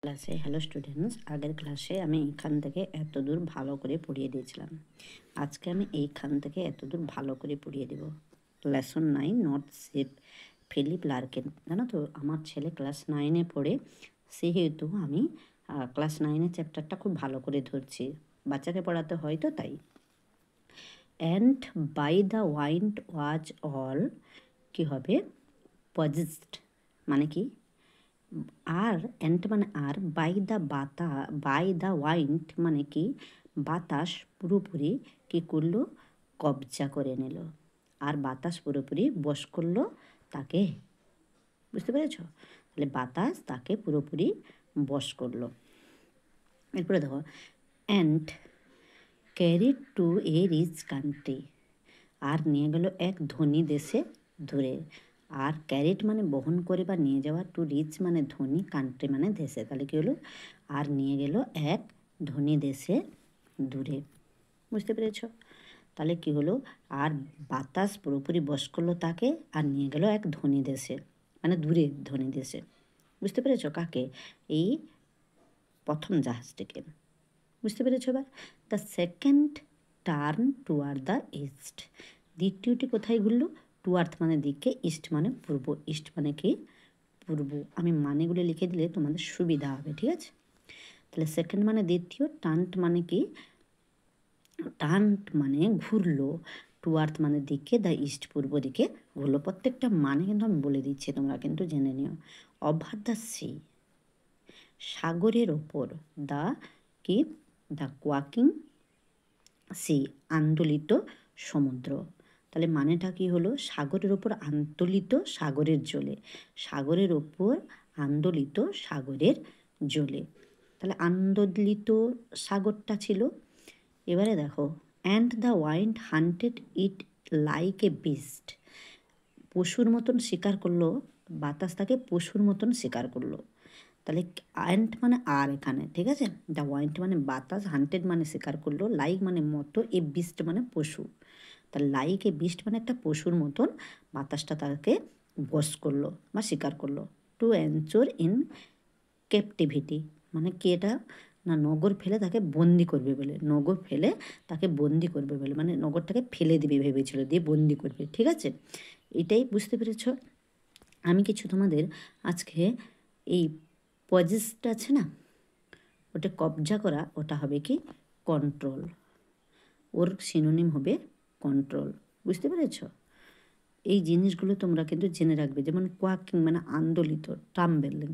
ক্লাসে hello students, আগের ক্লাসে আমি এইখান থেকে এত দূর ভালো করে পড়িয়ে দিয়েছিলাম। আজকে আমি এইখান থেকে এত দূর ভালো করে পড়িয়ে দেব। Lesson 9 not safe, Philip Larkin. জানো তো, আমার ছেলে ক্লাস 9-এ পড়ে, সেহেতু আমি ক্লাস 9-এর চ্যাপ্টারটা খুব ভালো করে ধরছি। বাচ্চাকে পড়াতে হয় তো তাই। And by the wind was all, কী হবে? পজেসড মানে কি? আর এন্ট মানে আর, বাই দ্য ওয়াইন্ড মানে কি? বাতাস পুরোপুরি কি করলো? কবজা করে নিল। আর বাতাস পুরোপুরি বশ করলো তাকে। বুঝতে পেরেছ? তাহলে বাতাস তাকে পুরোপুরি বশ করলো। এরপরে দেখো, and carried to a rich country, আর নিয়ে গেল এক ধনী দেশে ধরে। আর ক্যারেট মানে বহন করে বা নিয়ে যাওয়া, টু রিচ মানে ধনী, কান্ট্রি মানে দেশে। তাহলে কী হলো? আর নিয়ে গেল এক ধনী দেশে দূরে। বুঝতে পেরেছ? তাহলে কি হলো? আর বাতাস পুরোপুরি বশ করলো তাকে, আর নিয়ে গেল এক ধনী দেশে, মানে দূরে ধনী দেশে। বুঝতে পেরেছ? কাকে? এই প্রথম জাহাজটিকে। বুঝতে পেরেছ? এবার the second turn toward the east, দ্বিতীয়টি কোথায় ঘুরলো? টুয়ার্থ মানে দিকে, ইস্ট মানে পূর্ব। ইস্ট মানে কি? পূর্ব। আমি মানেগুলো লিখে দিলে তোমাদের সুবিধা হবে, ঠিক আছে? তাহলে সেকেন্ড মানে দ্বিতীয়, টার্ন মানে কি? টার্ন মানে ঘুরলো, টুয়ার্থ মানে দিকে, দ্য ইস্ট পূর্ব দিকে ঘুরলো। প্রত্যেকটা মানে কিন্তু আমি বলে দিচ্ছি, তোমরা কিন্তু জেনে নিও। ওভার দ্য সি, সাগরের ওপর। দ্য কি? দ্য কোয়াকিং সি, আন্দোলিত সমুদ্র। তাহলে মানেটা কি হলো? সাগরের ওপর আন্দোলিত সাগরের জলে, সাগরের ওপর আন্দোলিত সাগরের জলে। তাহলে আন্দোলিত সাগরটা ছিল। এবারে দেখো, and the wind hunted it like a beast, পশুর মতন শিকার করলো, বাতাস তাকে পশুর মতন শিকার করলো। তাহলে অ্যান্ট মানে আর এখানে, ঠিক আছে? দ্য ওয়াইন্ড মানে বাতাস, হান্টেড মানে শিকার করলো, লাইক মানে মতো, এ বিস্ট মানে পশু। তাহলে লাইক এ বিস্ট মানে একটা পশুর মতন বাতাসটা তাকে বশ করলো বা শিকার করলো। টু এনচোর ইন ক্যাপটিভিটি মানে কি এটা? না, নগর ফেলে তাকে বন্দি করবে বলে, নগর ফেলে তাকে বন্দি করবে বলে, মানে নগরটাকে ফেলে দিবে ভেবেছিল, দিয়ে বন্দি করবে। ঠিক আছে? এটাই বুঝতে পেরেছ? আমি কিছু তোমাদের আজকে এই পজেসটা আছে না, ওটা কবজা করা, ওটা হবে কি? কন্ট্রোল। ওর সিনোনিম হবে কন্ট্রোল। বুঝতে পেরেছ? এই জিনিসগুলো তোমরা কিন্তু জেনে রাখবে। যেমন কোয়াকিং মানে আন্দোলিত, টাম্বেলিং,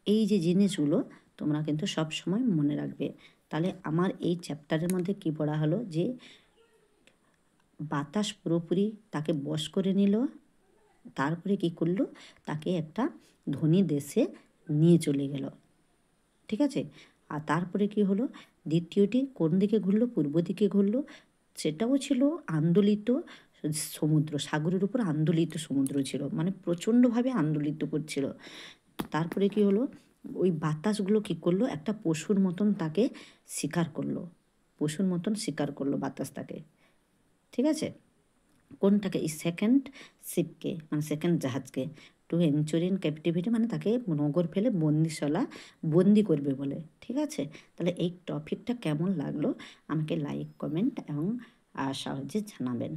এই যে জিনিসগুলো তোমরা কিন্তু সব সময় মনে রাখবে। তাহলে আমার এই চ্যাপ্টারের মধ্যে কি পড়া হলো? যে বাতাস পুরোপুরি তাকে বশ করে নিল, তারপরে কি করলো? তাকে একটা ধনী দেশে নিয়ে চলে গেল। ঠিক আছে? আর তারপরে কি হলো? দ্বিতীয়টি কোন দিকে ঘুরলো? পূর্ব দিকে ঘুরলো। সেটাও ছিল আন্দোলিত সমুদ্র, সাগরের উপর আন্দোলিত সমুদ্র ছিল, মানে প্রচণ্ডভাবে আন্দোলিত করছিল। তারপরে কি হলো? ওই বাতাসগুলো কী করলো? একটা পশুর মতন তাকে শিকার করলো, পশুর মতন শিকার করলো বাতাস তাকে। ঠিক আছে? কোনটাকে? এই সেকেন্ড শিপকে, মানে সেকেন্ড জাহাজকে। টু এনচুরিন ক্যাপটিভিটি মানে তাকে নগর ফেলে বন্দি করবে বলে। ঠিক আছে? তাহলে এই টপিকটা কেমন লাগলো আমাকে লাইক, কমেন্ট এবং সাহায্যে জানাবেন।